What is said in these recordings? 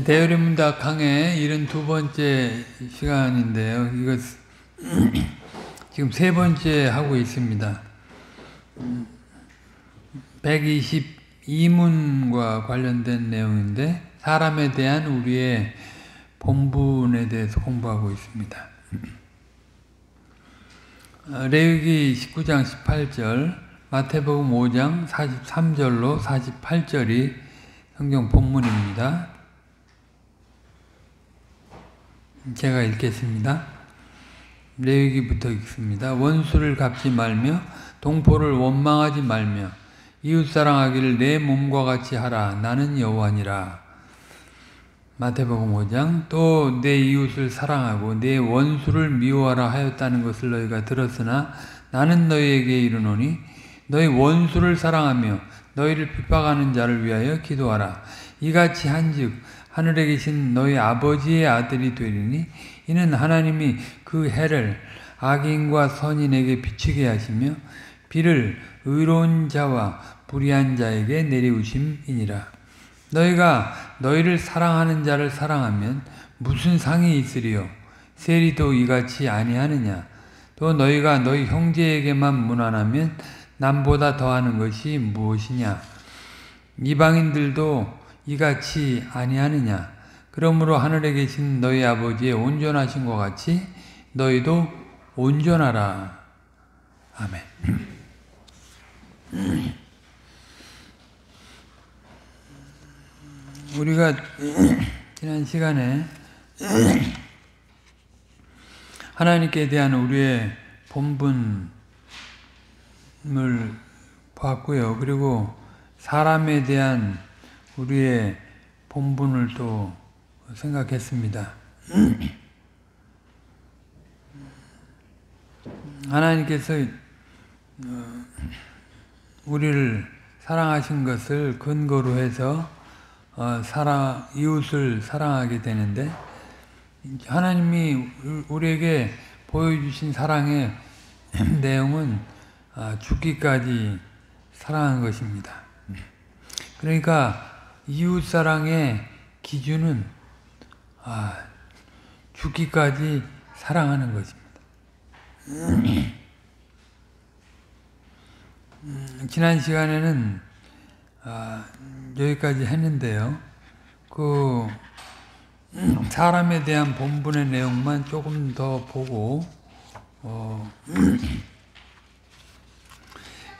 대요리문답 강의 72번째 시간인데요. 이거 지금 3번째 하고 있습니다. 122문과 관련된 내용인데 사람에 대한 우리의 본분에 대해서 공부하고 있습니다. 레위기 19장 18절, 마태복음 5장 43절로 48절이 성경 본문입니다. 제가 읽겠습니다. 레위기부터 읽습니다. 원수를 갚지 말며 동포를 원망하지 말며 이웃사랑하기를 내 몸과 같이 하라. 나는 여호와니라. 마태복음 5장 또 내 이웃을 사랑하고 내 원수를 미워하라 하였다는 것을 너희가 들었으나 나는 너희에게 이르노니 너희 원수를 사랑하며 너희를 핍박하는 자를 위하여 기도하라. 이같이 한즉 하늘에 계신 너희 아버지의 아들이 되리니 이는 하나님이 그 해를 악인과 선인에게 비추게 하시며 비를 의로운 자와 불의한 자에게 내리우심이니라. 너희가 너희를 사랑하는 자를 사랑하면 무슨 상이 있으리요? 세리도 이같이 아니하느냐? 또 너희가 너희 형제에게만 무난하면 남보다 더하는 것이 무엇이냐? 이방인들도 이같이 아니하느냐? 그러므로 하늘에 계신 너희 아버지의 온전하신 것 같이 너희도 온전하라. 아멘. 우리가 지난 시간에 하나님께 대한 우리의 본분을 봤고요. 그리고 사람에 대한 우리의 본분을 또 생각했습니다. 하나님께서 우리를 사랑하신 것을 근거로 해서 이웃을 사랑하게 되는데 하나님이 우리에게 보여주신 사랑의 내용은 죽기까지 사랑한 것입니다. 그러니까 이웃사랑의 기준은 죽기까지 사랑하는 것입니다. 지난 시간에는 여기까지 했는데요. 그 사람에 대한 본분의 내용만 조금 더 보고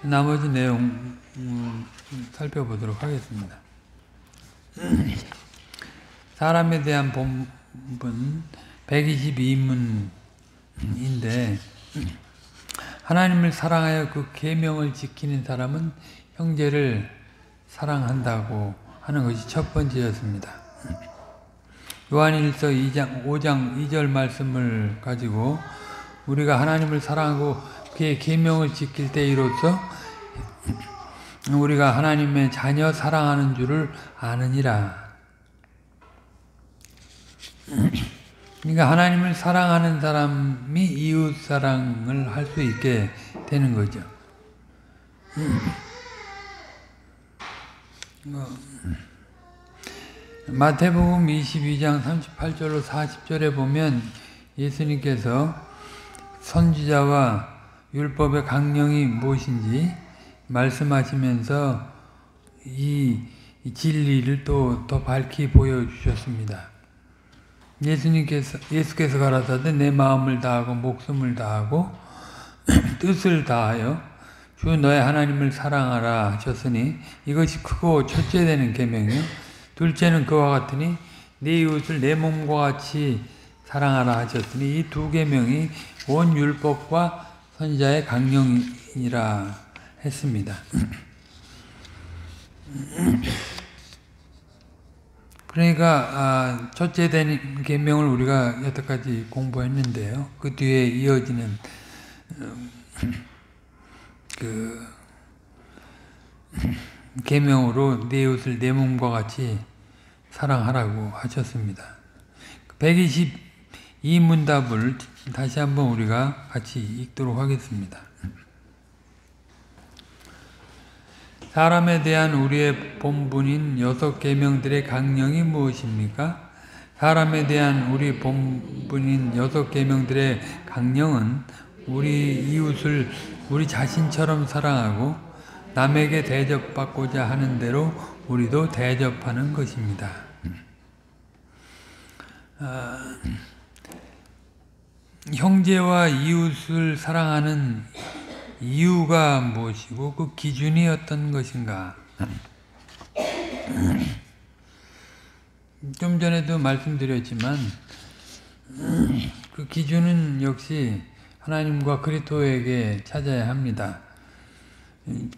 나머지 내용 살펴보도록 하겠습니다. 사람에 대한 본분 122문인데 하나님을 사랑하여 그 계명을 지키는 사람은 형제를 사랑한다고 하는 것이 첫 번째였습니다. 요한일서 5장 2절 말씀을 가지고 우리가 하나님을 사랑하고 그의 계명을 지킬 때이로써 우리가 하나님의 자녀 사랑하는 줄을 아느니라. 그러니까 하나님을 사랑하는 사람이 이웃 사랑을 할 수 있게 되는 거죠. 마태복음 22장 38절로 40절에 보면 예수님께서 선지자와 율법의 강령이 무엇인지 말씀하시면서 이 진리를 또 더 밝히 보여주셨습니다. 예수께서 가라사대 내 마음을 다하고 목숨을 다하고 뜻을 다하여 주 너의 하나님을 사랑하라 하셨으니 이것이 크고 첫째 되는 계명이요 둘째는 그와 같으니 네 이웃을 내 몸과 같이 사랑하라 하셨으니 이 두 계명이 온 율법과 선지자의 강령이라 했습니다. 그러니까 첫째 된 계명을 우리가 여태까지 공부했는데요. 그 뒤에 이어지는 그 계명으로 내 이웃을 내 몸과 같이 사랑하라고 하셨습니다. 122문답을 다시 한번 우리가 같이 읽도록 하겠습니다. 사람에 대한 우리의 본분인 6계명들의 강령이 무엇입니까? 사람에 대한 우리 본분인 6계명들의 강령은 우리 이웃을 우리 자신처럼 사랑하고 남에게 대접받고자 하는 대로 우리도 대접하는 것입니다. 형제와 이웃을 사랑하는 이유가 무엇이고 그 기준이 어떤 것인가? 좀 전에도 말씀드렸지만 그 기준은 역시 하나님과 그리스도에게 찾아야 합니다.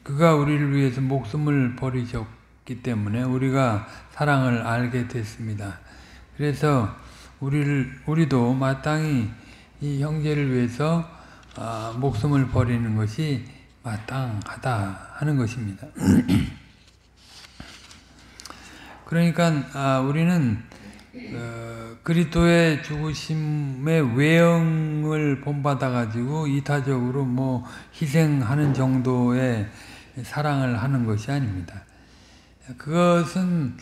그가 우리를 위해서 목숨을 버리셨기 때문에 우리가 사랑을 알게 됐습니다. 그래서 우리도 마땅히 이 형제를 위해서 목숨을 버리는 것이 마땅하다 하는 것입니다. 그러니까 우리는 그리스도의 죽으심의 외형을 본받아 가지고 이타적으로 희생하는 정도의 사랑을 하는 것이 아닙니다. 그것은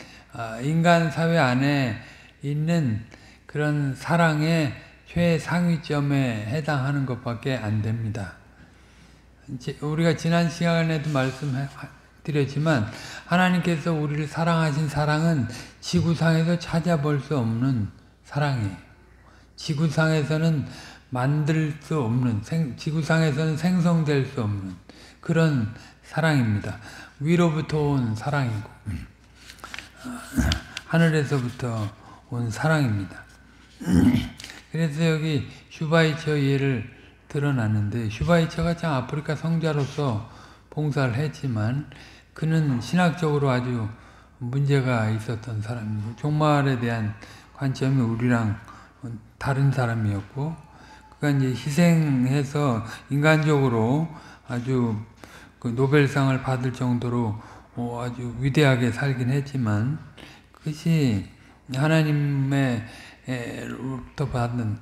인간 사회 안에 있는 그런 사랑의 최상위점에 해당하는 것밖에 안 됩니다. 우리가 지난 시간에도 말씀드렸지만 하나님께서 우리를 사랑하신 사랑은 지구상에서 찾아볼 수 없는 사랑이에요. 지구상에서는 만들 수 없는, 지구상에서는 생성될 수 없는 그런 사랑입니다. 위로부터 온 사랑이고 하늘에서부터 온 사랑입니다. 그래서 여기 슈바이처 예를 드러났는데, 슈바이처가 참 아프리카 성자로서 봉사를 했지만 그는 신학적으로 아주 문제가 있었던 사람이고 종말에 대한 관점이 우리랑 다른 사람이었고, 그가 이제 희생해서 인간적으로 아주 그 노벨상을 받을 정도로 아주 위대하게 살긴 했지만 그것이 하나님의로부터 받은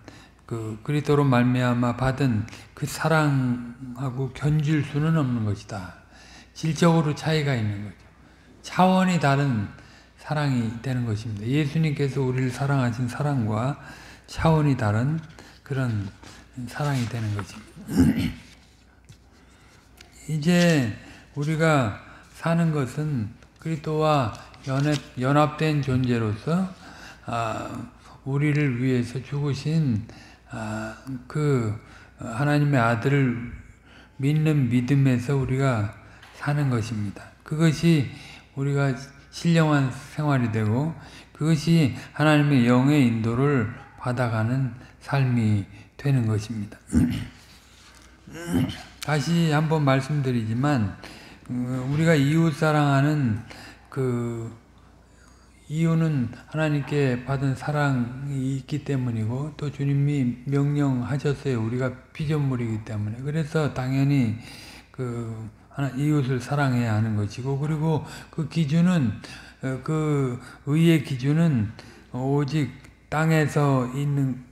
그 그리스도로 말미암아 받은 그 사랑하고 견줄 수는 없는 것이다. 질적으로 차이가 있는 거죠. 차원이 다른 사랑이 되는 것입니다. 예수님께서 우리를 사랑하신 사랑과 차원이 다른 그런 사랑이 되는 것입니다. 이제 우리가 사는 것은 그리스도와 연합된 존재로서 우리를 위해서 죽으신 그 하나님의 아들을 믿는 믿음에서 우리가 사는 것입니다. 그것이 우리가 신령한 생활이 되고 그것이 하나님의 영의 인도를 받아가는 삶이 되는 것입니다. 다시 한번 말씀드리지만 우리가 이웃 사랑하는 그 이유는 하나님께 받은 사랑이 있기 때문이고 또 주님이 명령하셨어요. 우리가 피조물이기 때문에. 그래서 당연히 그 이웃을 사랑해야 하는 것이고, 그리고 그 기준은 그 의의 기준은 오직 땅에서 있는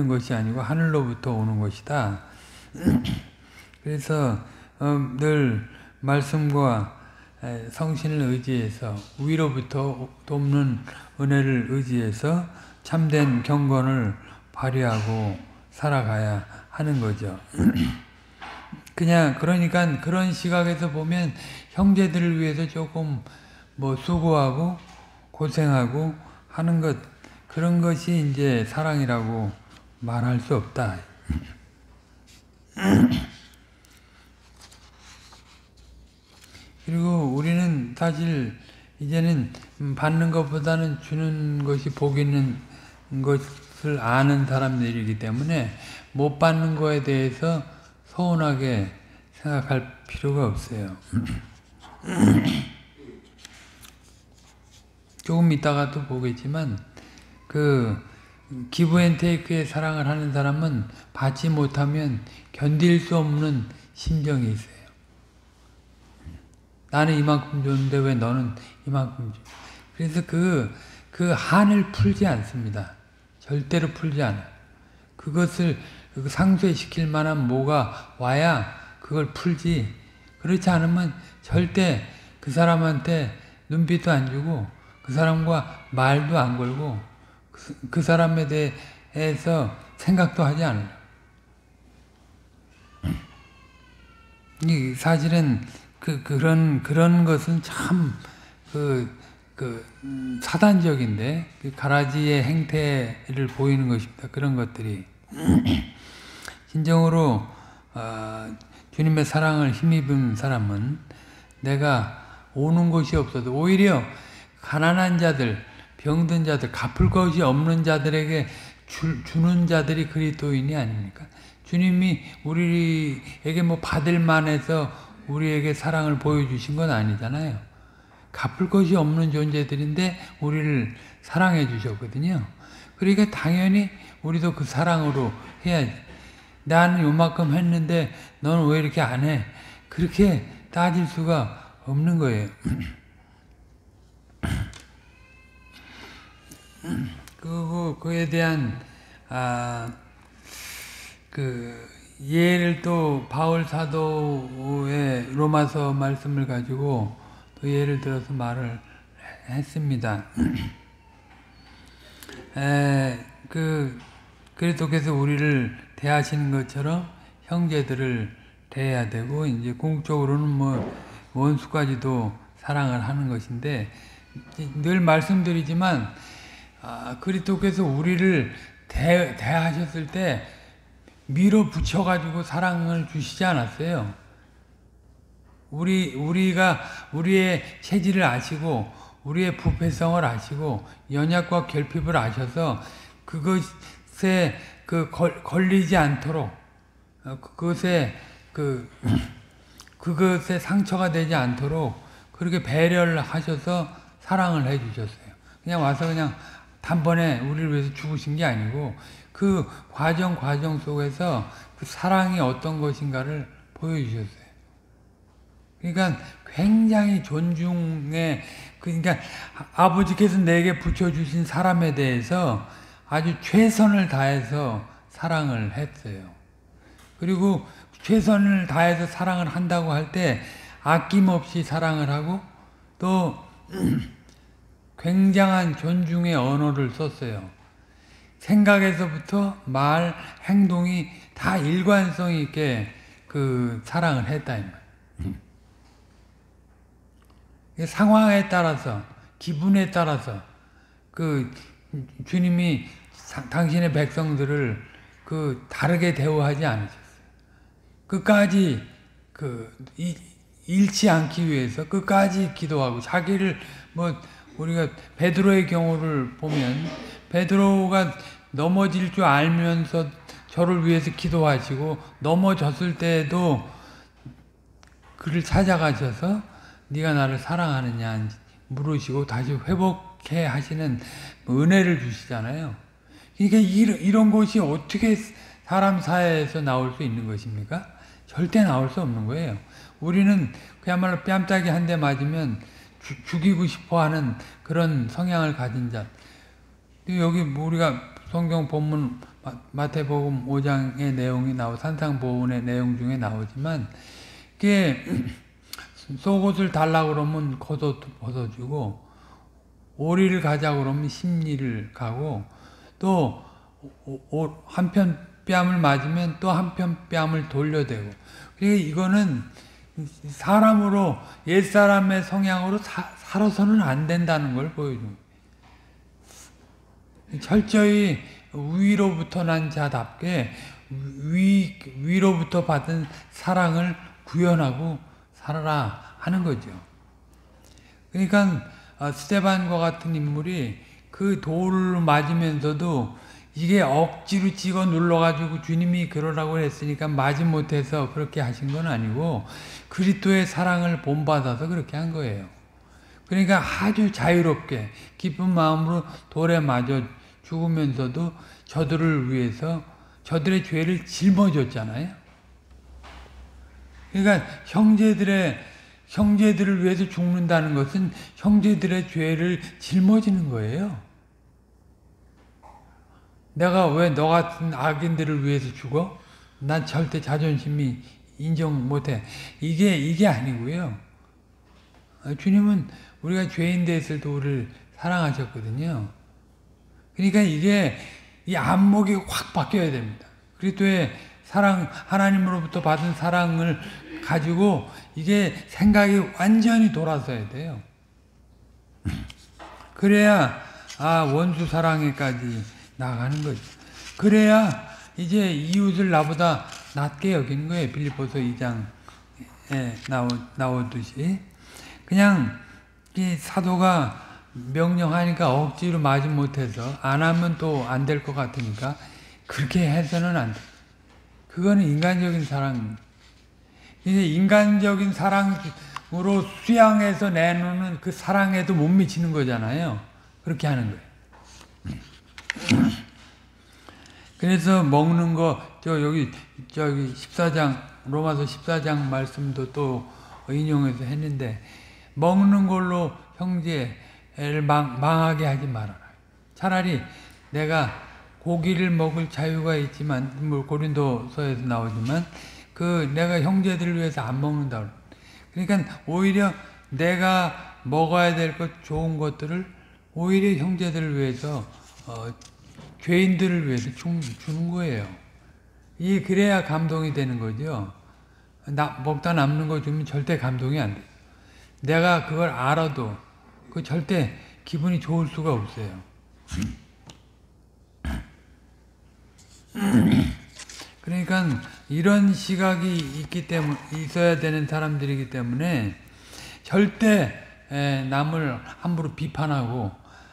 것이 아니고 하늘로부터 오는 것이다. 그래서 늘 말씀과 성신을 의지해서 위로부터 돕는 은혜를 의지해서 참된 경건을 발휘하고 살아가야 하는 거죠. 그러니까 그런 시각에서 보면 형제들을 위해서 조금 수고하고 고생하고 하는 것, 그런 것이 이제 사랑이라고 말할 수 없다. 그리고 우리는 사실 이제는 받는 것보다는 주는 것이 복 있는 것을 아는 사람들이기 때문에 못 받는 거에 대해서 서운하게 생각할 필요가 없어요. 조금 이따가 또 보겠지만 그 기브앤테이크의 사랑을 하는 사람은 받지 못하면 견딜 수 없는 심정이 있어요. 나는 이만큼 줬는데 왜 너는 이만큼 줘? 그래서 그 한을 풀지 않습니다. 절대로 풀지 않아요. 그것을 상쇄시킬 만한 뭐가 와야 그걸 풀지, 그렇지 않으면 절대 그 사람한테 눈빛도 안 주고 그 사람과 말도 안 걸고 그 사람에 대해서 생각도 하지 않아요. 사실은 그런 것은 참 사단적인데 가라지의 행태를 보이는 것입니다. 그런 것들이 진정으로 주님의 사랑을 힘입은 사람은 내가 오는 곳이 없어도 오히려 가난한 자들, 병든 자들, 갚을 것이 없는 자들에게 주는 자들이 그리스도인이 아닙니까? 주님이 우리에게 뭐 받을 만해서 우리에게 사랑을 보여주신 건 아니잖아요. 갚을 것이 없는 존재들인데 우리를 사랑해 주셨거든요. 그러니까 당연히 우리도 그 사랑으로 해야지. 나는 요만큼 했는데 너는 왜 이렇게 안 해? 그렇게 따질 수가 없는 거예요. 그에 대한 예를 또 바울 사도의 로마서 말씀을 가지고 또 예를 들어서 말을 했습니다. 그리스도께서 우리를 대하시는 것처럼 형제들을 대해야 되고 이제 궁극적으로는 뭐 원수까지도 사랑을 하는 것인데 늘 말씀드리지만 그리스도께서 우리를 대하셨을 때 밀어붙여 가지고 사랑을 주시지 않았어요. 우리가 우리의 체질을 아시고 우리의 부패성을 아시고 연약과 결핍을 아셔서 그것에 걸리지 않도록 그것에 상처가 되지 않도록 그렇게 배려를 하셔서 사랑을 해 주셨어요. 그냥 와서 그냥 단번에 우리를 위해서 죽으신 게 아니고 그 과정 속에서 그 사랑이 어떤 것인가를 보여주셨어요. 그러니까 굉장히 존중의 그러니까 아버지께서 내게 붙여주신 사람에 대해서 아주 최선을 다해서 사랑을 했어요. 그리고 최선을 다해서 사랑을 한다고 할 때 아낌없이 사랑을 하고 또 굉장한 존중의 언어를 썼어요. 생각에서부터 말, 행동이 다 일관성 있게 사랑을 했다 이 말. 상황에 따라서 기분에 따라서 주님이 당신의 백성들을 다르게 대우하지 않으셨어요. 끝까지 잃지 않기 위해서 끝까지 기도하고 자기를 우리가 베드로의 경우를 보면 베드로가 넘어질 줄 알면서 저를 위해서 기도하시고 넘어졌을 때에도 그를 찾아가셔서 네가 나를 사랑하느냐 물으시고 다시 회복해 하시는 은혜를 주시잖아요. 그러니까 이런 것이 어떻게 사람 사회에서 나올 수 있는 것입니까? 절대 나올 수 없는 거예요. 우리는 그야말로 뺨따기 한 대 맞으면 죽이고 싶어하는 그런 성향을 가진 자. 여기 우리가 성경 본문 마태복음 5장의 내용이 산상보훈의 내용 중에 나오지만 그게 속옷을 달라고 그러면 겉옷 벗어주고 오리를 가자고 그러면 심리를 가고 또 한편 뺨을 맞으면 또 한편 뺨을 돌려대고 그러니까 이거는 사람으로 옛사람의 성향으로 살아서는 안 된다는 걸 보여줍니다. 철저히 위로부터 난 자답게 위로부터 받은 사랑을 구현하고 살아라 하는 거죠. 그러니까 스데반과 같은 인물이 그 돌을 맞으면서도 이게 억지로 찍어 눌러가지고 주님이 그러라고 했으니까 맞지 못해서 그렇게 하신 건 아니고 그리스도의 사랑을 본받아서 그렇게 한 거예요. 그러니까 아주 자유롭게 기쁜 마음으로 돌에 맞아 죽으면서도 저들을 위해서 저들의 죄를 짊어졌잖아요. 그러니까 형제들을 위해서 죽는다는 것은 형제들의 죄를 짊어지는 거예요. 내가 왜 너 같은 악인들을 위해서 죽어? 난 절대 자존심이 인정 못해. 이게 아니고요. 주님은 우리가 죄인 됐을 때 우리를 사랑하셨거든요. 그러니까 이게 이 안목이 확 바뀌어야 됩니다. 그리스도의 사랑, 하나님으로부터 받은 사랑을 가지고 이게 생각이 완전히 돌아서야 돼요. 그래야 원수 사랑에까지 나가는 거죠. 그래야 이제 이웃을 나보다 낮게 여기는 거예요. 빌립보서 2장에 나오듯이. 그냥 이 사도가 명령하니까 억지로 마지 못해서 안 하면 또 안 될 것 같으니까 그렇게 해서는 안 돼. 그거는 인간적인 사랑. 이제 인간적인 사랑으로 수양해서 내놓는 그 사랑에도 못 미치는 거잖아요. 그렇게 하는 거예요. 그래서 먹는 거, 저기 14장, 로마서 14장 말씀도 또 인용해서 했는데, 먹는 걸로 형제를 망하게 하지 말아라. 차라리 내가 고기를 먹을 자유가 있지만, 뭐 고린도서에서 나오지만, 내가 형제들을 위해서 안 먹는다. 그러니까 오히려 내가 먹어야 될 것, 좋은 것들을 오히려 형제들을 위해서, 죄인들을 위해서 주는 거예요. 그래야 감동이 되는 거죠. 먹다 남는 거 주면 절대 감동이 안 돼요. 내가 그걸 알아도 절대 기분이 좋을 수가 없어요. 그러니까 이런 시각이 있어야 되는 사람들이기 때문에 절대 남을 함부로 비판하고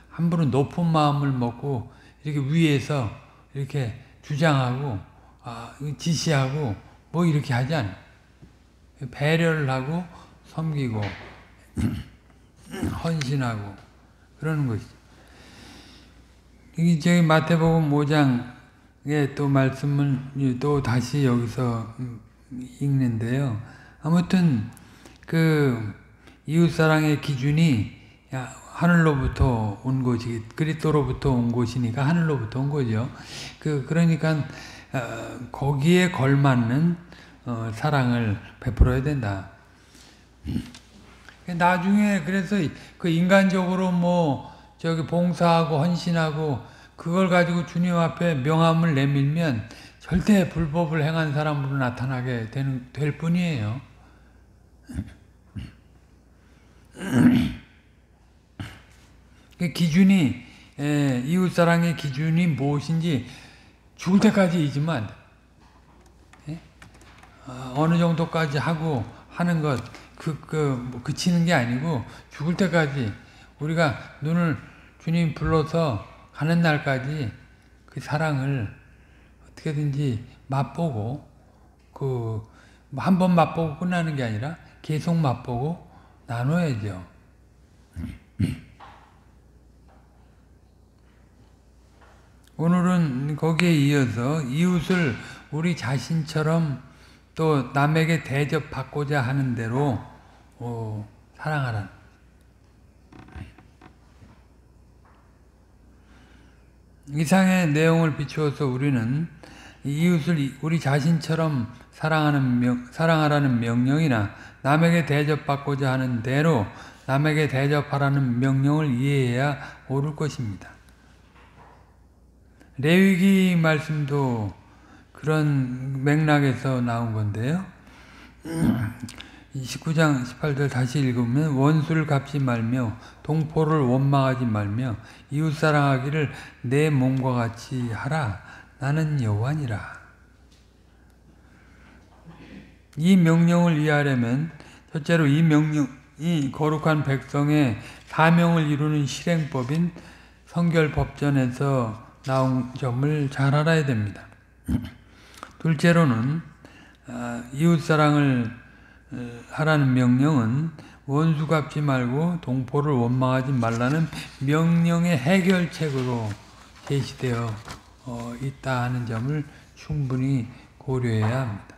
함부로 높은 마음을 먹고 이렇게 위에서 이렇게 주장하고 지시하고 뭐 이렇게 하지 않아요. 배려를 하고 섬기고 헌신하고 그러는 것이죠. 저기 마태복음 5장에 또 말씀을 또 다시 여기서 읽는데요. 아무튼 이웃사랑의 기준이 하늘로부터 온 것이, 그리스도로부터 온 것이니까 하늘로부터 온 거죠. 그러니까 거기에 걸맞는 사랑을 베풀어야 된다. 나중에 그래서 인간적으로 봉사하고 헌신하고 그걸 가지고 주님 앞에 명함을 내밀면 절대 불법을 행한 사람으로 나타나게 될 뿐이에요. 기준이, 이웃사랑의 기준이 무엇인지 죽을 때까지 잊으면 안 돼. 어느 정도까지 하고 하는 것, 그치는 게 아니고 죽을 때까지 우리가 눈을 주님 불러서 가는 날까지 그 사랑을 어떻게든지 맛보고, 한 번 맛보고 끝나는 게 아니라 계속 맛보고 나눠야죠. 오늘은 거기에 이어서 이웃을 우리 자신처럼 또 남에게 대접받고자 하는 대로 사랑하라. 이상의 내용을 비추어서 우리는 이웃을 우리 자신처럼 사랑하라는 명령이나 남에게 대접받고자 하는 대로 남에게 대접하라는 명령을 이해해야 옳을 것입니다. 레위기 말씀도 그런 맥락에서 나온 건데요. 19장 18절 다시 읽으면 원수를 갚지 말며 동포를 원망하지 말며 이웃사랑하기를 내 몸과 같이 하라. 나는 여호와니라. 이 명령을 이해하려면 첫째로 이 명령이 거룩한 백성의 사명을 이루는 실행법인 성결법전에서 나온 점을 잘 알아야 됩니다. 둘째로는 이웃사랑을 하라는 명령은 원수 갚지 말고 동포를 원망하지 말라는 명령의 해결책으로 제시되어 있다 하는 점을 충분히 고려해야 합니다.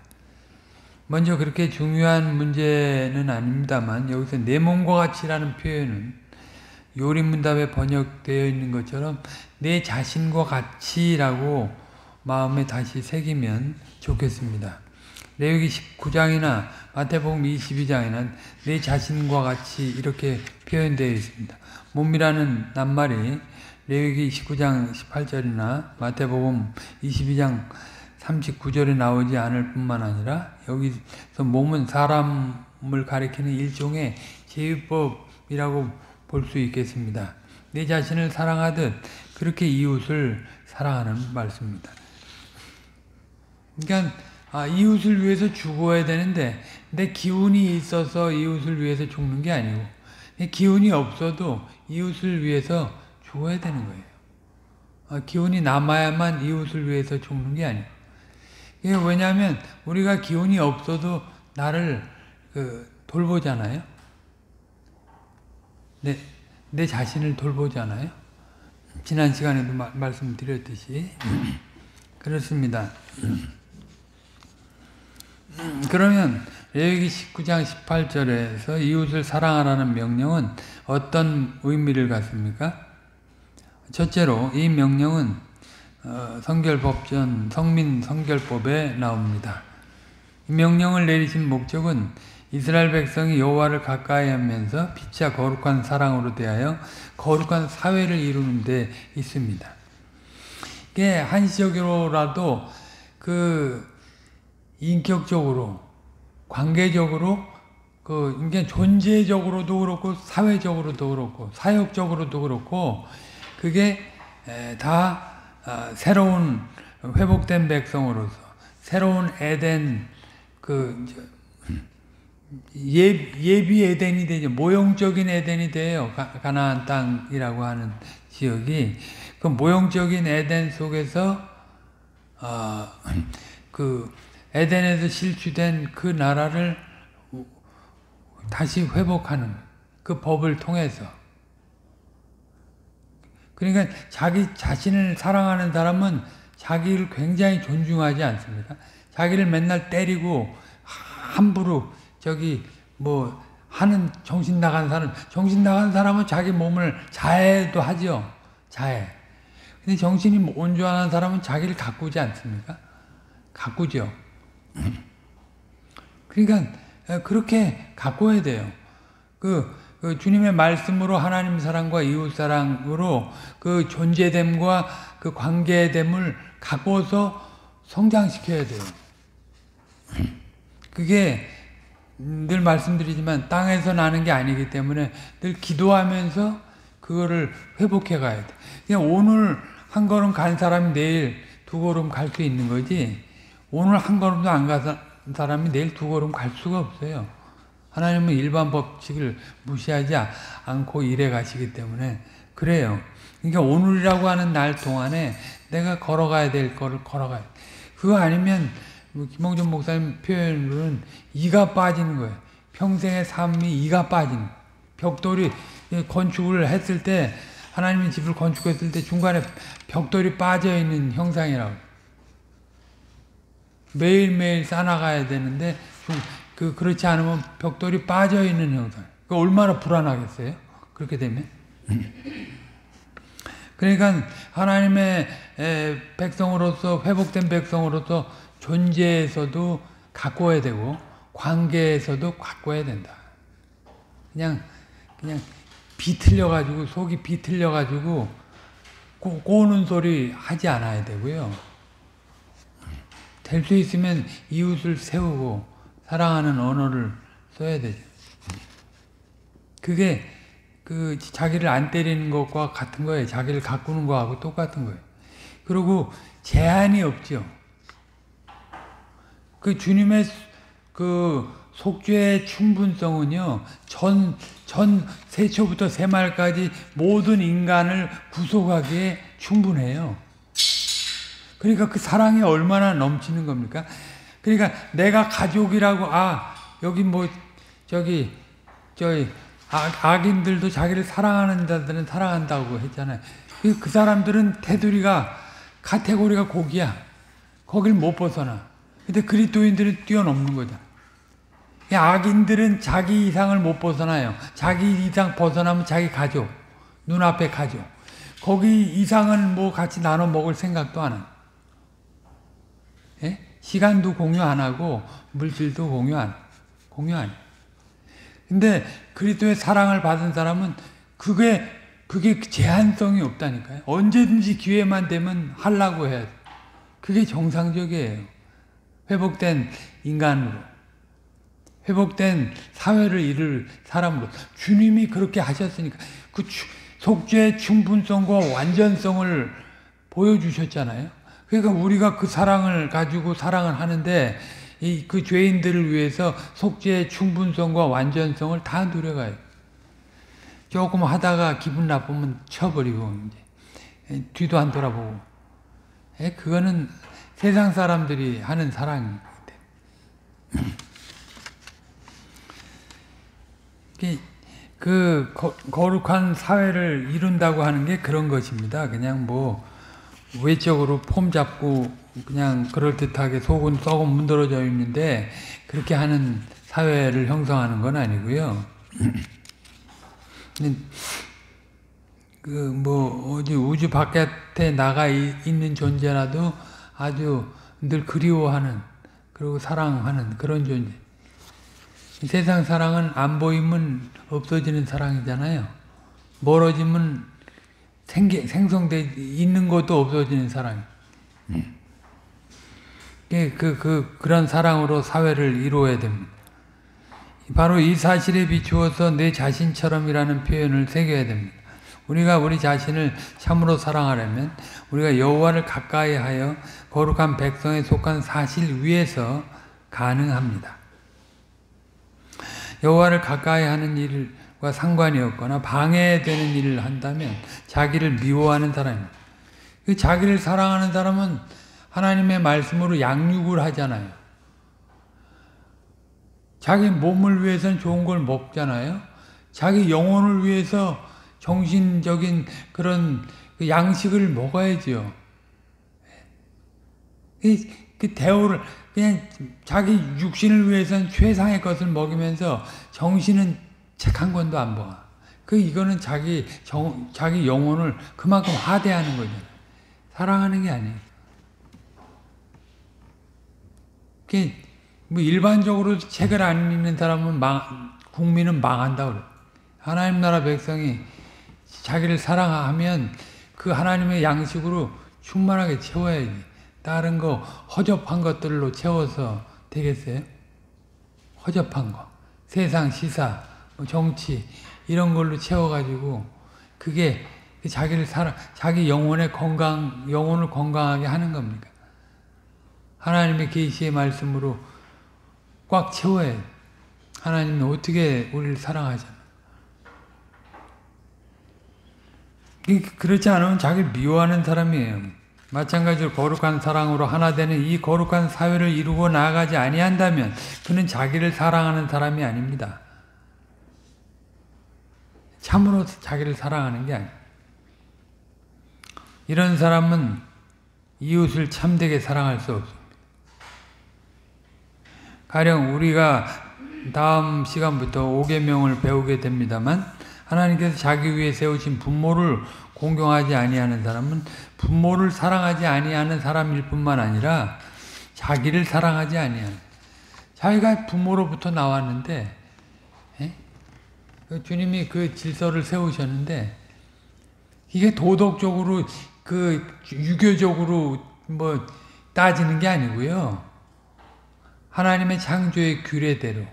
먼저 그렇게 중요한 문제는 아닙니다만 여기서 내 몸과 같이라는 표현은 요리문답에 번역되어 있는 것처럼 내 자신과 같이라고 마음에 다시 새기면 좋겠습니다. 레위기 19장이나 마태복음 22장에는 내 자신과 같이 이렇게 표현되어 있습니다. 몸이라는 낱말이 레위기 19장 18절이나 마태복음 22장 39절에 나오지 않을 뿐만 아니라 여기서 몸은 사람을 가리키는 일종의 제휴법이라고 볼 수 있겠습니다. 내 자신을 사랑하듯 그렇게 이웃을 사랑하는 말씀입니다. 그러니까 이웃을 위해서 죽어야 되는데 내 기운이 있어서 이웃을 위해서 죽는 게 아니고 내 기운이 없어도 이웃을 위해서 죽어야 되는 거예요. 기운이 남아야만 이웃을 위해서 죽는 게 아니에요. 이게 왜냐하면 우리가 기운이 없어도 나를 돌보잖아요. 내 자신을 돌보잖아요. 지난 시간에도 말씀드렸듯이 그렇습니다. 그러면 레위기 19장 18절에서 이웃을 사랑하라는 명령은 어떤 의미를 갖습니까? 첫째로 이 명령은 성결법전 성민 성결법에 나옵니다. 이 명령을 내리신 목적은 이스라엘 백성이 여호와를 가까이 하면서 피차 거룩한 사랑으로 대하여 거룩한 사회를 이루는 데 있습니다. 이게 한시적으로라도 인격적으로, 관계적으로, 그러니까 존재적으로도 그렇고, 사회적으로도 그렇고, 사역적으로도 그렇고, 그게 다 새로운 회복된 백성으로서, 새로운 에덴, 예비 에덴이 되죠. 모형적인 에덴이 돼요. 가나안 땅이라고 하는 지역이. 그 모형적인 에덴 속에서, 에덴에서 실추된 그 나라를 다시 회복하는 그 법을 통해서. 그러니까 자기 자신을 사랑하는 사람은 자기를 굉장히 존중하지 않습니까? 자기를 맨날 때리고 함부로 하는 정신 나간 사람은 자기 몸을 자해도 하죠. 자해. 근데 정신이 온전한 사람은 자기를 가꾸지 않습니까? 가꾸죠. 그러니까 그렇게 가꿔야 돼요. 주님의 말씀으로 하나님 사랑과 이웃 사랑으로 그 존재됨과 그 관계됨을 가꿔서 성장시켜야 돼요. 그게 늘 말씀드리지만 땅에서 나는 게 아니기 때문에 늘 기도하면서 그거를 회복해 가야 돼. 그냥 오늘 한 걸음 간 사람이 내일 두 걸음 갈 수 있는 거지, 오늘 한 걸음도 안 간 사람이 내일 두 걸음 갈 수가 없어요. 하나님은 일반 법칙을 무시하지 않고 일해 가시기 때문에 그래요. 그러니까 오늘이라고 하는 날 동안에 내가 걸어가야 될 거를 걸어가야 돼. 그거 아니면 김홍준 목사님 표현으로는 이가 빠지는 거예요. 평생의 삶이 이가 빠지는 거예요. 벽돌이 건축을 했을 때, 하나님의 집을 건축했을 때 중간에 벽돌이 빠져있는 형상이라고. 매일매일 쌓아나가야 되는데 그렇지 않으면 벽돌이 빠져있는 형상. 얼마나 불안하겠어요? 그렇게 되면. 그러니까 하나님의 백성으로서, 회복된 백성으로서 존재에서도 가꿔야 되고 관계에서도 가꿔야 된다. 그냥 비틀려가지고, 속이 비틀려가지고 꼬는 소리 하지 않아야 되고요. 될 수 있으면 이웃을 세우고 사랑하는 언어를 써야 되죠. 그게 자기를 안 때리는 것과 같은 거예요. 자기를 가꾸는 거하고 똑같은 거예요. 그리고 제한이 없죠. 주님의 속죄의 충분성은요, 세초부터 세말까지 모든 인간을 구속하기에 충분해요. 그러니까 그 사랑이 얼마나 넘치는 겁니까? 그러니까 내가 가족이라고, 여기 악인들도 자기를 사랑하는 자들은 사랑한다고 했잖아요. 그 사람들은 테두리가, 카테고리가 거기야. 거길 못 벗어나. 근데 그리스도인들은 뛰어넘는 거잖아. 악인들은 자기 이상을 못 벗어나요. 자기 이상 벗어나면 자기 가족, 눈앞에 가족. 거기 이상은 같이 나눠 먹을 생각도 안 해요. 예? 시간도 공유 안 하고 물질도 공유 안 해요. 근데 그리스도의 사랑을 받은 사람은 그게 제한성이 없다니까요. 언제든지 기회만 되면 하려고 해야 돼. 그게 정상적이에요. 회복된 인간으로. 회복된 사회를 이룰 사람으로. 주님이 그렇게 하셨으니까 그 속죄의 충분성과 완전성을 보여주셨잖아요. 그러니까 우리가 그 사랑을 가지고 사랑을 하는데 그 죄인들을 위해서 속죄의 충분성과 완전성을 다 누려가요. 조금 하다가 기분 나쁘면 쳐버리고 이제 뒤도 안 돌아보고. 그거는 세상 사람들이 하는 사랑인데. 그 거룩한 사회를 이룬다고 하는 게 그런 것입니다. 그냥 뭐 외적으로 폼 잡고 그냥 그럴듯하게 속은 썩은 문드러져 있는데 그렇게 하는 사회를 형성하는 건 아니고요. 그 뭐 어디 우주 바깥에 나가 있는 존재라도 아주 늘 그리워하는 그리고 사랑하는 그런 존재. 세상 사랑은 안 보이면 없어지는 사랑이잖아요. 멀어지면 생성돼 있는 것도 없어지는 사랑. 그런 사랑으로 사회를 이루어야 됩니다. 바로 이 사실에 비추어서 내 자신처럼이라는 표현을 새겨야 됩니다. 우리가 우리 자신을 참으로 사랑하려면 우리가 여호와를 가까이하여 거룩한 백성에 속한 사실 위에서 가능합니다. 여호와를 가까이하는 일과 상관이 없거나 방해되는 일을 한다면 자기를 미워하는 사람입니다. 자기를 사랑하는 사람은 하나님의 말씀으로 양육을 하잖아요. 자기 몸을 위해서는 좋은 걸 먹잖아요. 자기 영혼을 위해서 정신적인 그런 양식을 먹어야죠. 그 대우를 그냥 자기 육신을 위해서는 최상의 것을 먹이면서 정신은 책 한 권도 안 먹어. 이거는 자기 영혼을 그만큼 하대하는 거잖아요. 사랑하는 게 아니에요. 뭐 일반적으로 책을 안 읽는 사람은 국민은 망한다 그래. 하나님 나라 백성이 자기를 사랑하면 그 하나님의 양식으로 충만하게 채워야지. 다른 거 허접한 것들로 채워서 되겠어요? 허접한 거. 세상 시사, 정치 이런 걸로 채워가지고 그게 자기 영혼을 건강하게 하는 겁니까? 하나님의 계시의 말씀으로 꽉 채워야 돼. 하나님은 어떻게 우리를 사랑하잖아. 그렇지 않으면 자기를 미워하는 사람이에요. 마찬가지로 거룩한 사랑으로 하나 되는 이 거룩한 사회를 이루고 나아가지 아니한다면 그는 자기를 사랑하는 사람이 아닙니다. 참으로 자기를 사랑하는 게 아니에요. 이런 사람은 이웃을 참되게 사랑할 수 없습니다. 가령 우리가 다음 시간부터 5계명을 배우게 됩니다만 하나님께서 자기 위에 세우신 부모를 공경하지 아니하는 사람은 부모를 사랑하지 아니하는 사람일 뿐만 아니라 자기를 사랑하지 아니하는, 자기가 부모로부터 나왔는데 주님이 그 질서를 세우셨는데 이게 도덕적으로 유교적으로 뭐 따지는 게 아니고요. 하나님의 창조의 규례대로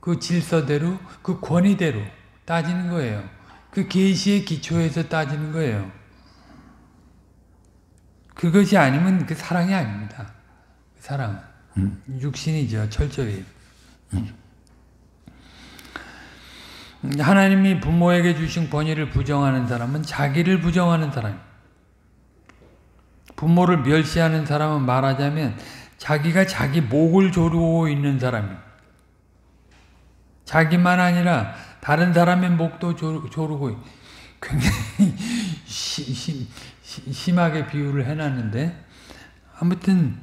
그 질서대로 그 권위대로 따지는 거예요. 그 계시의 기초에서 따지는 거예요. 그것이 아니면 그 사랑이 아닙니다. 그 사랑은 육신이죠. 철저히. 하나님이 부모에게 주신 권위를 부정하는 사람은 자기를 부정하는 사람입니다. 부모를 멸시하는 사람은 말하자면 자기가 자기 목을 조르고 있는 사람입니다. 자기만 아니라 다른 사람의 목도 조르고, 굉장히 심하게 비유를 해놨는데, 아무튼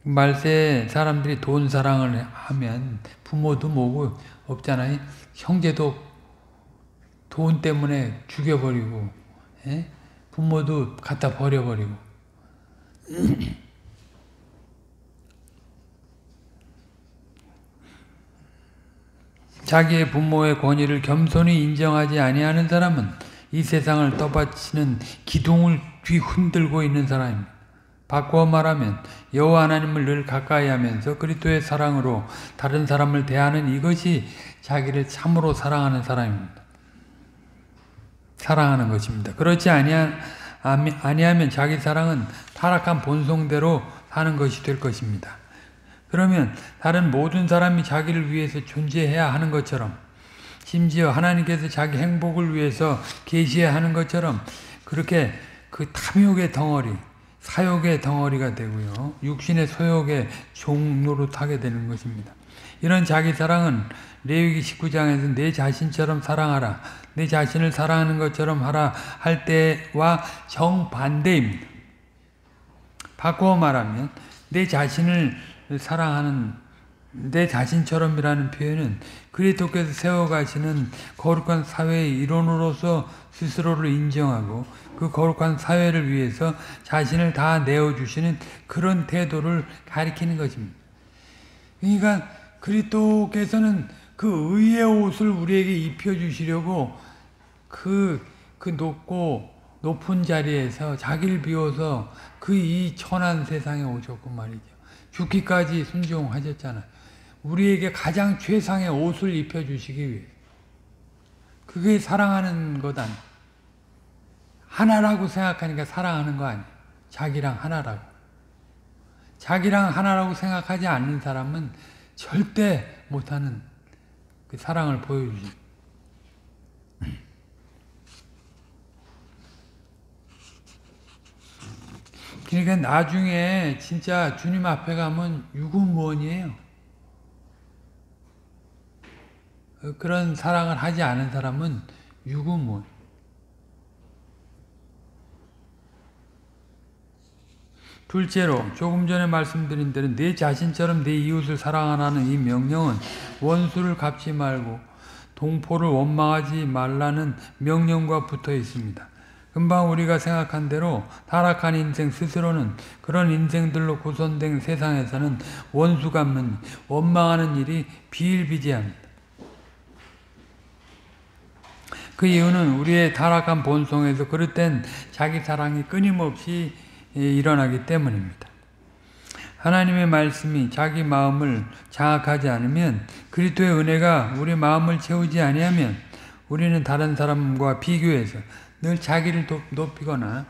말세 사람들이 돈 사랑을 하면 부모도 뭐고 없잖아요. 형제도 돈 때문에 죽여버리고, 부모도 갖다 버려버리고, 자기의 부모의 권위를 겸손히 인정하지 아니하는 사람은 이 세상을 떠받치는 기둥을 뒤흔들고 있는 사람입니다. 바꾸어 말하면 여호와 하나님을 늘 가까이 하면서 그리스도의 사랑으로 다른 사람을 대하는 이것이 자기를 참으로 사랑하는 사람입니다. 사랑하는 것입니다. 그렇지 아니하면 자기 사랑은 타락한 본성대로 사는 것이 될 것입니다. 그러면 다른 모든 사람이 자기를 위해서 존재해야 하는 것처럼, 심지어 하나님께서 자기 행복을 위해서 계시해야 하는 것처럼 그렇게 그 탐욕의 덩어리, 사욕의 덩어리가 되고요, 육신의 소욕의 종노릇하게 되는 것입니다. 이런 자기 사랑은 레위기 19장에서 내 자신처럼 사랑하라, 내 자신을 사랑하는 것처럼 하라 할 때와 정반대입니다. 바꾸어 말하면 내 자신을 사랑하는, 내 자신처럼이라는 표현은 그리스도께서 세워가시는 거룩한 사회의 일원으로서 스스로를 인정하고 그 거룩한 사회를 위해서 자신을 다 내어주시는 그런 태도를 가리키는 것입니다. 그러니까 그리스도께서는 그 의의 옷을 우리에게 입혀주시려고 그 높은 자리에서 자기를 비워서 그 이 천한 세상에 오셨고 말이죠. 죽기까지 순종하셨잖아요. 우리에게 가장 최상의 옷을 입혀주시기 위해. 그게 사랑하는 것 아니에요. 하나라고 생각하니까 사랑하는 거 아니에요. 자기랑 하나라고. 자기랑 하나라고 생각하지 않는 사람은 절대 못하는 그 사랑을 보여주죠. 그러니까 나중에 진짜 주님 앞에 가면 유구무원이에요. 그런 사랑을 하지 않은 사람은 유구무원. 둘째로 조금 전에 말씀드린 대로 내 자신처럼 내 이웃을 사랑하라는 이 명령은 원수를 갚지 말고 동포를 원망하지 말라는 명령과 붙어 있습니다. 금방 우리가 생각한 대로 타락한 인생 스스로는 그런 인생들로 구성된 세상에서는 원수 갚는, 원망하는 일이 비일비재합니다. 그 이유는 우리의 타락한 본성에서 그릇된 자기 사랑이 끊임없이 일어나기 때문입니다. 하나님의 말씀이 자기 마음을 장악하지 않으면, 그리스도의 은혜가 우리 마음을 채우지 아니하면 우리는 다른 사람과 비교해서 늘 자기를 높이거나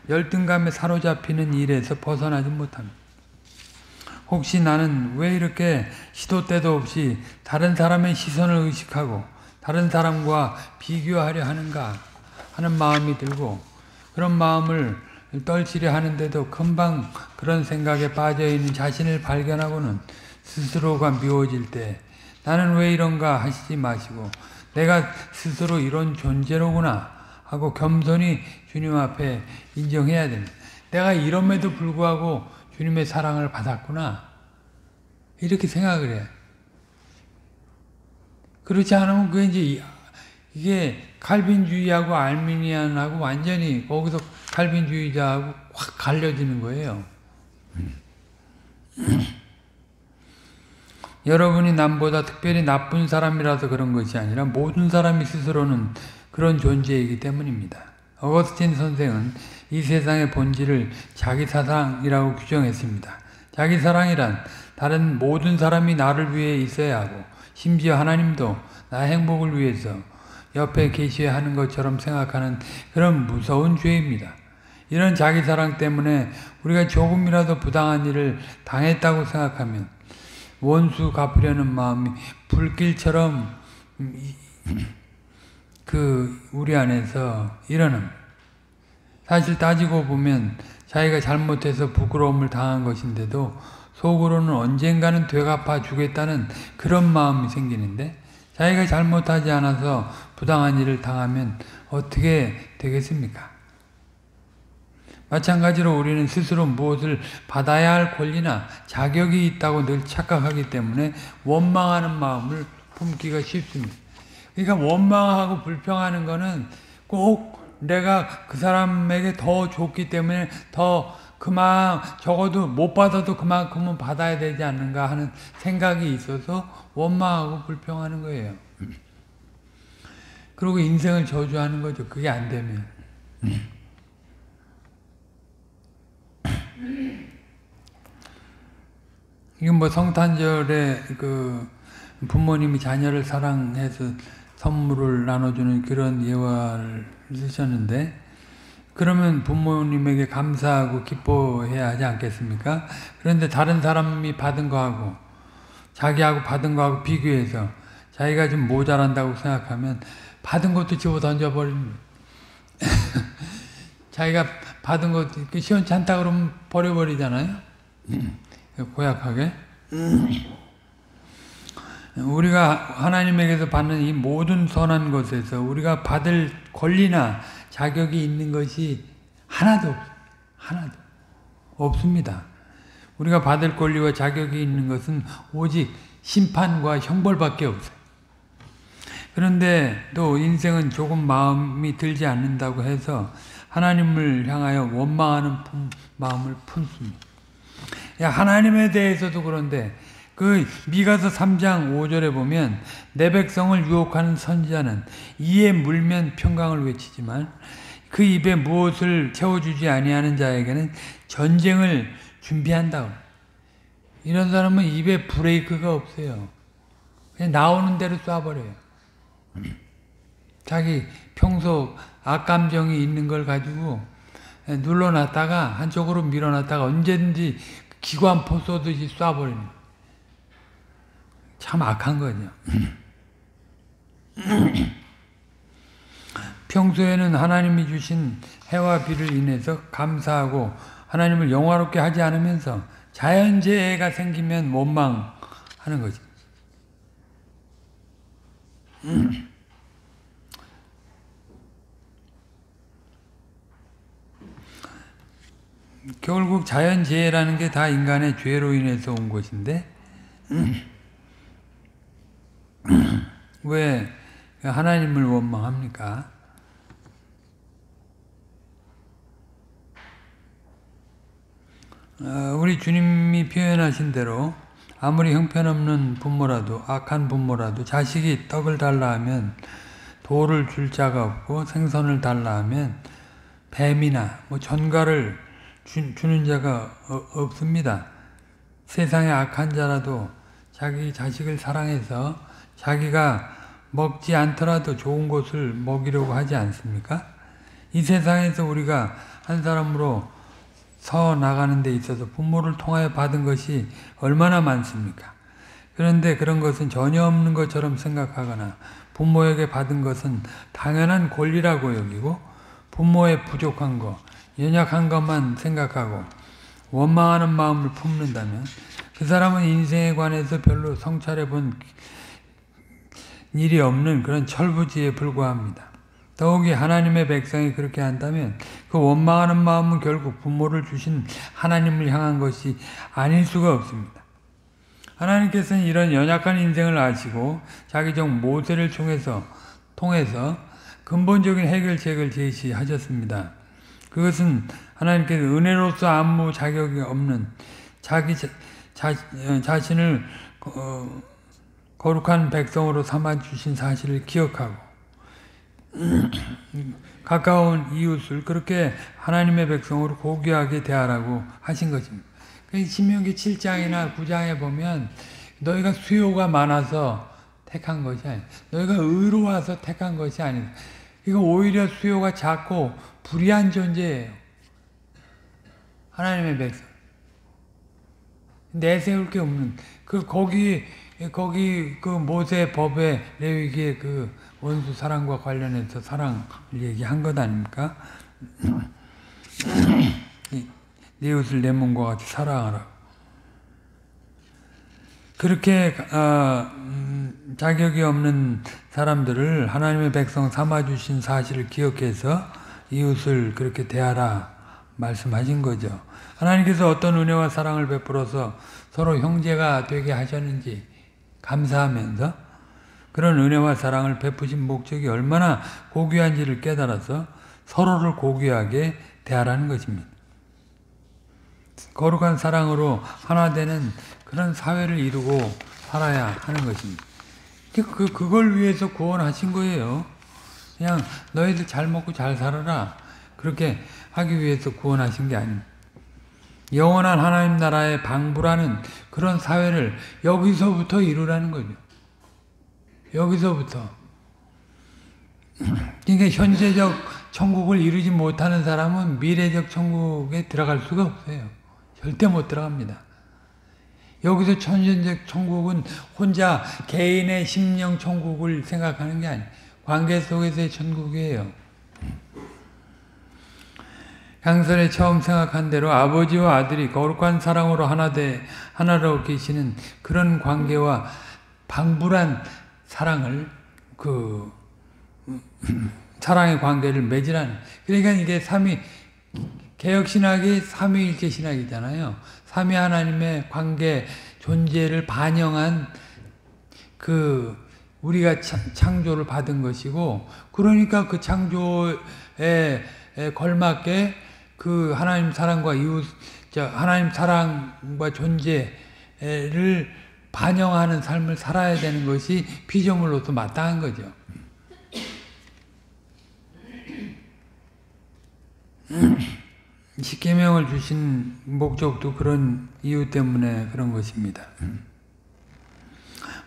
열등감에 사로잡히는 일에서 벗어나지 못합니다. 혹시 나는 왜 이렇게 시도 때도 없이 다른 사람의 시선을 의식하고 다른 사람과 비교하려 하는가 하는 마음이 들고, 그런 마음을 떨치려 하는데도 금방 그런 생각에 빠져있는 자신을 발견하고는 스스로가 미워질 때 나는 왜 이런가 하시지 마시고 내가 스스로 이런 존재로구나 하고 겸손히 주님 앞에 인정해야 됩니다. 내가 이럼에도 불구하고 주님의 사랑을 받았구나, 이렇게 생각을 해요. 그렇지 않으면 그게 이제 이게 칼빈주의하고 알미니안하고 완전히 거기서 칼빈주의자하고 확 갈려지는 거예요. 여러분이 남보다 특별히 나쁜 사람이라서 그런 것이 아니라 모든 사람이 스스로는 그런 존재이기 때문입니다. 어거스틴 선생은 이 세상의 본질을 자기 사랑이라고 규정했습니다. 자기 사랑이란 다른 모든 사람이 나를 위해 있어야 하고 심지어 하나님도 나 행복을 위해서 옆에 계셔야 하는 것처럼 생각하는 그런 무서운 죄입니다. 이런 자기 사랑 때문에 우리가 조금이라도 부당한 일을 당했다고 생각하면 원수 갚으려는 마음이 불길처럼 우리 안에서 일어납니다. 사실 따지고 보면 자기가 잘못해서 부끄러움을 당한 것인데도 속으로는 언젠가는 되갚아 주겠다는 그런 마음이 생기는데, 자기가 잘못하지 않아서 부당한 일을 당하면 어떻게 되겠습니까? 마찬가지로 우리는 스스로 무엇을 받아야 할 권리나 자격이 있다고 늘 착각하기 때문에 원망하는 마음을 품기가 쉽습니다. 그러니까 원망하고 불평하는 거는 꼭 내가 그 사람에게 더 좋기 때문에 더 적어도 못 받아도 그만큼은 받아야 되지 않는가 하는 생각이 있어서 원망하고 불평하는 거예요. 그리고 인생을 저주하는 거죠. 그게 안 되면. 이건 뭐 성탄절에 그 부모님이 자녀를 사랑해서 선물을 나눠주는 그런 예화를 쓰셨는데, 그러면 부모님에게 감사하고 기뻐해야 하지 않겠습니까? 그런데 다른 사람이 받은 거하고 자기하고 받은 거하고 비교해서 자기가 좀 모자란다고 생각하면 받은 것도 집어 던져버립니다. 자기가 받은 것도 시원찮다 그러면 버려버리잖아요. 고약하게. 우리가 하나님에게서 받는 이 모든 선한 것에서 우리가 받을 권리나 자격이 있는 것이 하나도 없습니다. 우리가 받을 권리와 자격이 있는 것은 오직 심판과 형벌밖에 없어요. 그런데 또 인생은 조금 마음이 들지 않는다고 해서 하나님을 향하여 원망하는 마음을 품습니다. 하나님에 대해서도 그런데 그 미가서 3장 5절에 보면 내 백성을 유혹하는 선지자는 이에 물면 평강을 외치지만 그 입에 무엇을 채워주지 아니하는 자에게는 전쟁을 준비한다. 이런 사람은 입에 브레이크가 없어요. 그냥 나오는 대로 쏴버려요. 자기 평소 악감정이 있는 걸 가지고 눌러놨다가 한쪽으로 밀어놨다가 언제든지 기관포 쏘듯이 쏴버리는 거예요. 참 악한 거죠. 평소에는 하나님이 주신 해와 비를 인해서 감사하고 하나님을 영화롭게 하지 않으면서 자연재해가 생기면 원망하는 거죠. 결국 자연재해라는 게 다 인간의 죄로 인해서 온 것인데 왜 하나님을 원망합니까? 우리 주님이 표현하신 대로 아무리 형편없는 부모라도 악한 부모라도 자식이 떡을 달라 하면 돌을 줄 자가 없고 생선을 달라 하면 뱀이나 뭐 전갈을 주는 자가 없습니다. 세상에 악한 자라도 자기 자식을 사랑해서 자기가 먹지 않더라도 좋은 것을 먹이려고 하지 않습니까? 이 세상에서 우리가 한 사람으로 서 나가는 데 있어서 부모를 통하여 받은 것이 얼마나 많습니까? 그런데 그런 것은 전혀 없는 것처럼 생각하거나 부모에게 받은 것은 당연한 권리라고 여기고 부모의 부족한 것, 연약한 것만 생각하고 원망하는 마음을 품는다면 그 사람은 인생에 관해서 별로 성찰해 본 일이 없는 그런 철부지에 불과합니다. 더욱이 하나님의 백성이 그렇게 한다면 그 원망하는 마음은 결국 부모를 주신 하나님을 향한 것이 아닐 수가 없습니다. 하나님께서는 이런 연약한 인생을 아시고 자기 종 모세를 통해서 근본적인 해결책을 제시하셨습니다. 그것은 하나님께서 은혜로서 아무 자격이 없는 자기 자신을 거룩한 백성으로 삼아주신 사실을 기억하고 가까운 이웃을 그렇게 하나님의 백성으로 고귀하게 대하라고 하신 것입니다. 신명기 7장이나 9장에 보면 너희가 수요가 많아서 택한 것이 아니다. 너희가 의로워서 택한 것이 아니다. 이거 오히려 수요가 작고 불의한 존재예요. 하나님의 백성. 내세울 게 없는 거기 그 모세 법의 레위기의 그 원수 사랑과 관련해서 사랑을 얘기한 것 아닙니까? 네 이웃을 내 몸과 같이 사랑하라. 그렇게 자격이 없는 사람들을 하나님의 백성 삼아주신 사실을 기억해서 이웃을 그렇게 대하라 말씀하신 거죠. 하나님께서 어떤 은혜와 사랑을 베풀어서 서로 형제가 되게 하셨는지 감사하면서 그런 은혜와 사랑을 베푸신 목적이 얼마나 고귀한지를 깨달아서 서로를 고귀하게 대하라는 것입니다. 거룩한 사랑으로 하나 되는 그런 사회를 이루고 살아야 하는 것입니다. 그걸 위해서 구원하신 거예요. 그냥 너희들 잘 먹고 잘 살아라. 그렇게 하기 위해서 구원하신 게 아닙니다. 영원한 하나님 나라의 방부라는 그런 사회를 여기서부터 이루라는 거죠. 여기서부터. 그러니까 현재적 천국을 이루지 못하는 사람은 미래적 천국에 들어갈 수가 없어요. 절대 못 들어갑니다. 여기서 현재적 천국은 혼자 개인의 심령 천국을 생각하는 게 아니에요. 관계 속에서의 천국이에요. 강설에 처음 생각한 대로 아버지와 아들이 거룩한 사랑으로 하나로 계시는 그런 관계와 방불한 사랑을 사랑의 관계를 맺으라는. 그러니까 이게 개혁신학이 삼위일체 신학이잖아요. 삼위 하나님의 관계 존재를 반영한 우리가 창조를 받은 것이고, 그러니까 그 창조에 걸맞게 그 하나님 사랑과 하나님 사랑과 존재를 반영하는 삶을 살아야 되는 것이 피조물로서 마땅한 거죠. 십계명을 주신 목적도 그런 이유 때문에 그런 것입니다.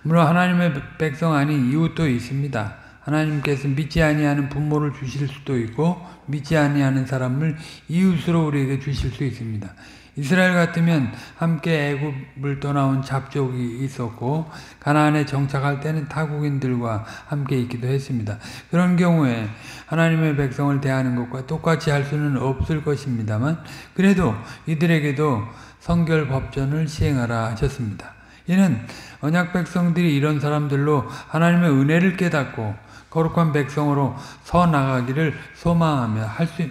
물론 하나님의 백성 아닌 이웃도 있습니다. 하나님께서 믿지 아니하는 부모를 주실 수도 있고 믿지 아니하는 사람을 이웃으로 우리에게 주실 수 있습니다. 이스라엘 같으면 함께 애굽을 떠나온 잡족이 있었고 가나안에 정착할 때는 타국인들과 함께 있기도 했습니다. 그런 경우에 하나님의 백성을 대하는 것과 똑같이 할 수는 없을 것입니다만 그래도 이들에게도 성결 법전을 시행하라 하셨습니다. 이는 언약 백성들이 이런 사람들로 하나님의 은혜를 깨닫고 거룩한 백성으로 서 나가기를 소망하며 할 수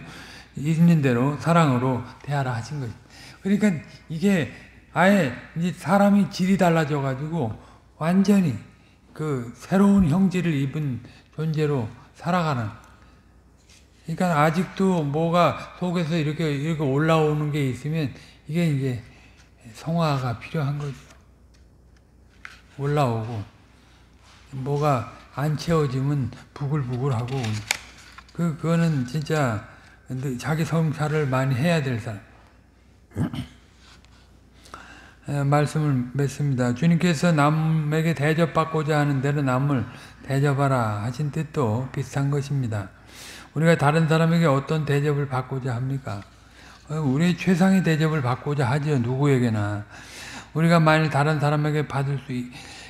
있는 대로 사랑으로 대하라 하신 것입니다. 그러니까 이게 아예 이제 사람이 질이 달라져 가지고 완전히 새로운 형질을 입은 존재로 살아가는. 그러니까 아직도 뭐가 속에서 이렇게 올라오는 게 있으면 이게 이제 성화가 필요한 거죠. 올라오고 뭐가 안 채워지면 부글부글하고 그거는 진짜 자기 성찰을 많이 해야 될 사람. 말씀을 맺습니다. 주님께서 남에게 대접받고자 하는 대로 남을 대접하라 하신 뜻도 비슷한 것입니다. 우리가 다른 사람에게 어떤 대접을 받고자 합니까? 우리의 최상의 대접을 받고자 하죠. 누구에게나. 우리가 만일 다른 사람에게 받을 수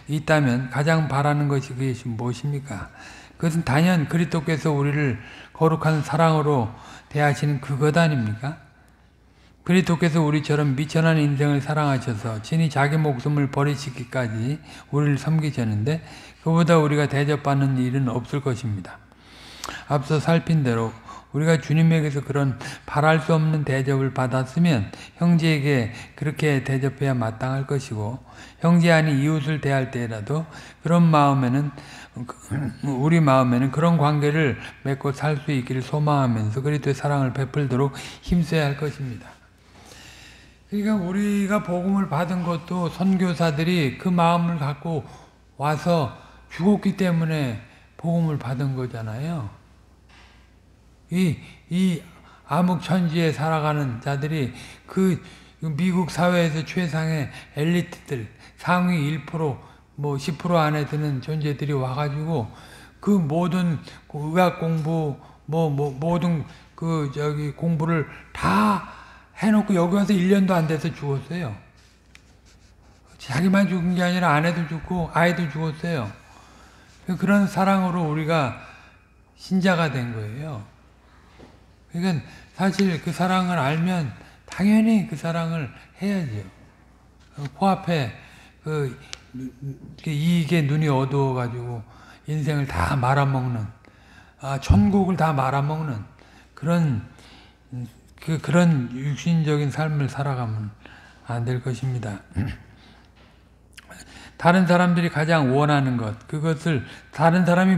있다면 가장 바라는 것이 그것이 무엇입니까? 그것은 단연 그리스도께서 우리를 거룩한 사랑으로 대하시는 그것 아닙니까? 그리스도께서 우리처럼 미천한 인생을 사랑하셔서 친히 자기 목숨을 버리시기까지 우리를 섬기셨는데 그보다 우리가 대접받는 일은 없을 것입니다. 앞서 살핀 대로 우리가 주님에게서 그런 바랄 수 없는 대접을 받았으면 형제에게 그렇게 대접해야 마땅할 것이고 형제 아닌 이웃을 대할 때라도 우리 마음에는 그런 관계를 맺고 살 수 있기를 소망하면서 그리스도의 사랑을 베풀도록 힘써야 할 것입니다. 그러니까 우리가 복음을 받은 것도 선교사들이 그 마음을 갖고 와서 죽었기 때문에 복음을 받은 거잖아요. 이 암흑천지에 살아가는 자들이 그 미국 사회에서 최상의 엘리트들, 상위 1%, 뭐 10% 안에 드는 존재들이 와가지고 그 모든 의학 공부, 모든 공부를 다 해놓고 여기 와서 1년도 안 돼서 죽었어요. 자기만 죽은 게 아니라 아내도 죽고 아이도 죽었어요. 그런 사랑으로 우리가 신자가 된 거예요. 그러니까 사실 그 사랑을 알면 당연히 그 사랑을 해야죠. 코앞에 이익에 눈이 어두워가지고 인생을 다 말아먹는, 천국을 다 말아먹는 그런 육신적인 삶을 살아가면 안 될 것입니다. 다른 사람들이 가장 원하는 것, 그것을 다른 사람이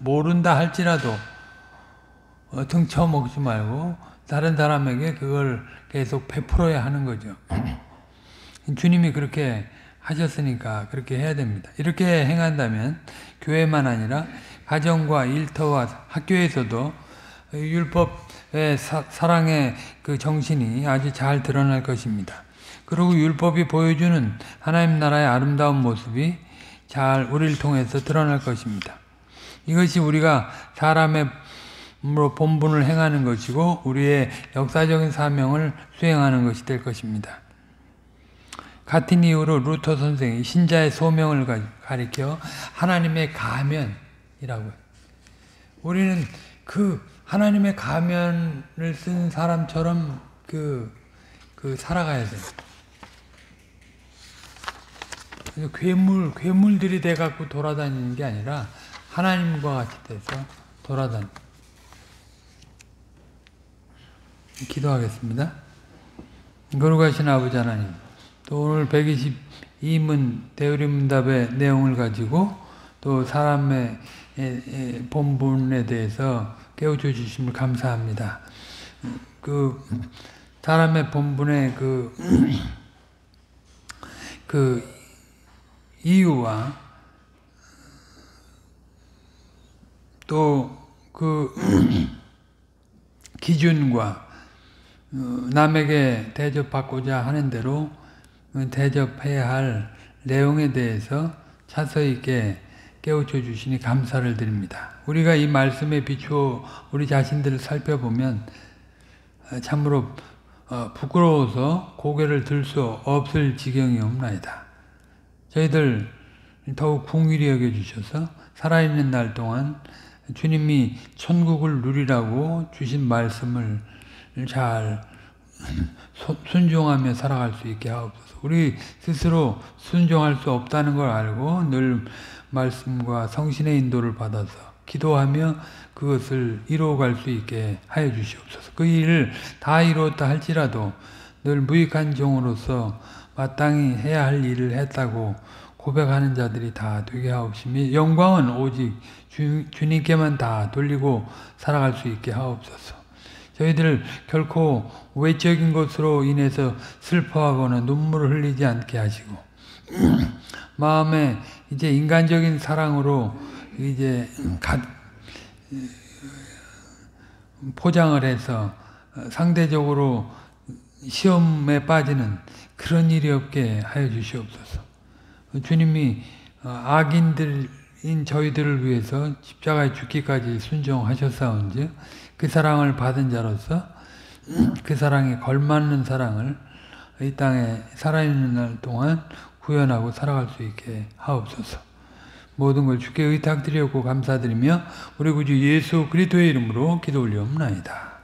모른다 할지라도 등쳐 먹지 말고 다른 사람에게 그걸 계속 베풀어야 하는 거죠. 주님이 그렇게 하셨으니까 그렇게 해야 됩니다. 이렇게 행한다면 교회만 아니라 가정과 일터와 학교에서도 율법의 사랑의 그 정신이 아주 잘 드러날 것입니다. 그리고 율법이 보여주는 하나님 나라의 아름다운 모습이 잘 우리를 통해서 드러날 것입니다. 이것이 우리가 사람의 본분을 행하는 것이고 우리의 역사적인 사명을 수행하는 것이 될 것입니다. 같은 이유로 루터 선생이 신자의 소명을 가리켜 하나님의 가면이라고 해요. 우리는 그 하나님의 가면을 쓴 사람처럼 살아가야 돼요. 괴물들이 돼갖고 돌아다니는 게 아니라 하나님과 같이 돼서 돌아다니는. 기도하겠습니다. 거룩하신 아버지 하나님, 또 오늘 122문 대우리문답의 내용을 가지고 또 사람의 본분에 대해서 깨우쳐 주심을 감사합니다. 그 사람의 본분의 그 이유와 또 그 기준과 남에게 대접받고자 하는 대로 대접해야 할 내용에 대해서 차서 있게 깨우쳐 주시니 감사를 드립니다. 우리가 이 말씀에 비추어 우리 자신들을 살펴보면 참으로 부끄러워서 고개를 들 수 없을 지경이 없나이다. 저희들 더욱 긍휼히 여겨주셔서 살아있는 날 동안 주님이 천국을 누리라고 주신 말씀을 잘 순종하며 살아갈 수 있게 하옵소서. 우리 스스로 순종할 수 없다는 걸 알고 늘 말씀과 성신의 인도를 받아서 기도하며 그것을 이루어갈 수 있게 하여 주시옵소서. 그 일을 다 이루었다 할지라도 늘 무익한 종으로서 마땅히 해야 할 일을 했다고 고백하는 자들이 다 되게 하옵시며 영광은 오직 주님께만 다 돌리고 살아갈 수 있게 하옵소서. 저희들 결코 외적인 것으로 인해서 슬퍼하거나 눈물을 흘리지 않게 하시고 마음에 이제 인간적인 사랑으로 이제 포장을 해서 상대적으로 시험에 빠지는 그런 일이 없게 하여 주시옵소서. 주님이 악인들인 저희들을 위해서 십자가에 죽기까지 순종하셨사온즉 그 사랑을 받은 자로서 그 사랑에 걸맞는 사랑을 이 땅에 살아있는 날 동안 구현하고 살아갈 수 있게 하옵소서. 모든 걸 주께 의탁드리옵고 감사드리며 우리 구주 예수 그리스도의 이름으로 기도 올리옵나이다.